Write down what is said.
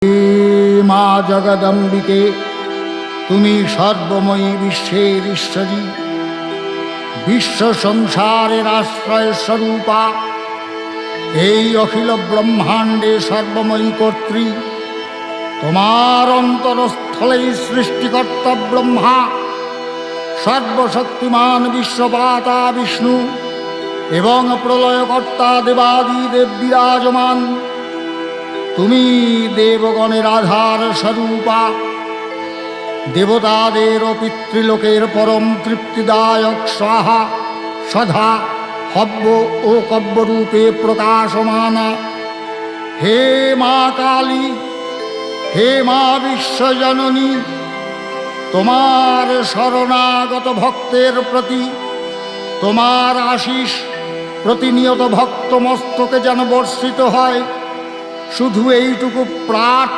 হে মা জগদম্বিকে, তুমি সর্বময়ী বিশ্বের ঈশ্বরী, বিশ্ব সংসারের আশ্রয় স্বরূপা, এই অখিল ব্রহ্মাণ্ডে সর্বময়ী কর্ত্রী। তোমার অন্তরস্থলেই সৃষ্টিকর্তা ব্রহ্মা, সর্বশক্তিমান বিশ্বপাতা বিষ্ণু এবং প্রলয়কর্তা দেবাদিদেব বিরাজমান। তুমি দেবগণের আধার স্বরূপা, দেবতাদের ও পিতৃলোকের পরম তৃপ্তিদায়ক স্বাহা সধা হব্য ও কব্যরূপে প্রকাশমানা। হে মা কালী, হে মা বিশ্বজননী, তোমার শরণাগত ভক্তের প্রতি তোমার আশীষ প্রতিনিয়ত ভক্ত মস্তকে যেন বর্ষিত হয়। শুধু এইটুকু প্রার্থনা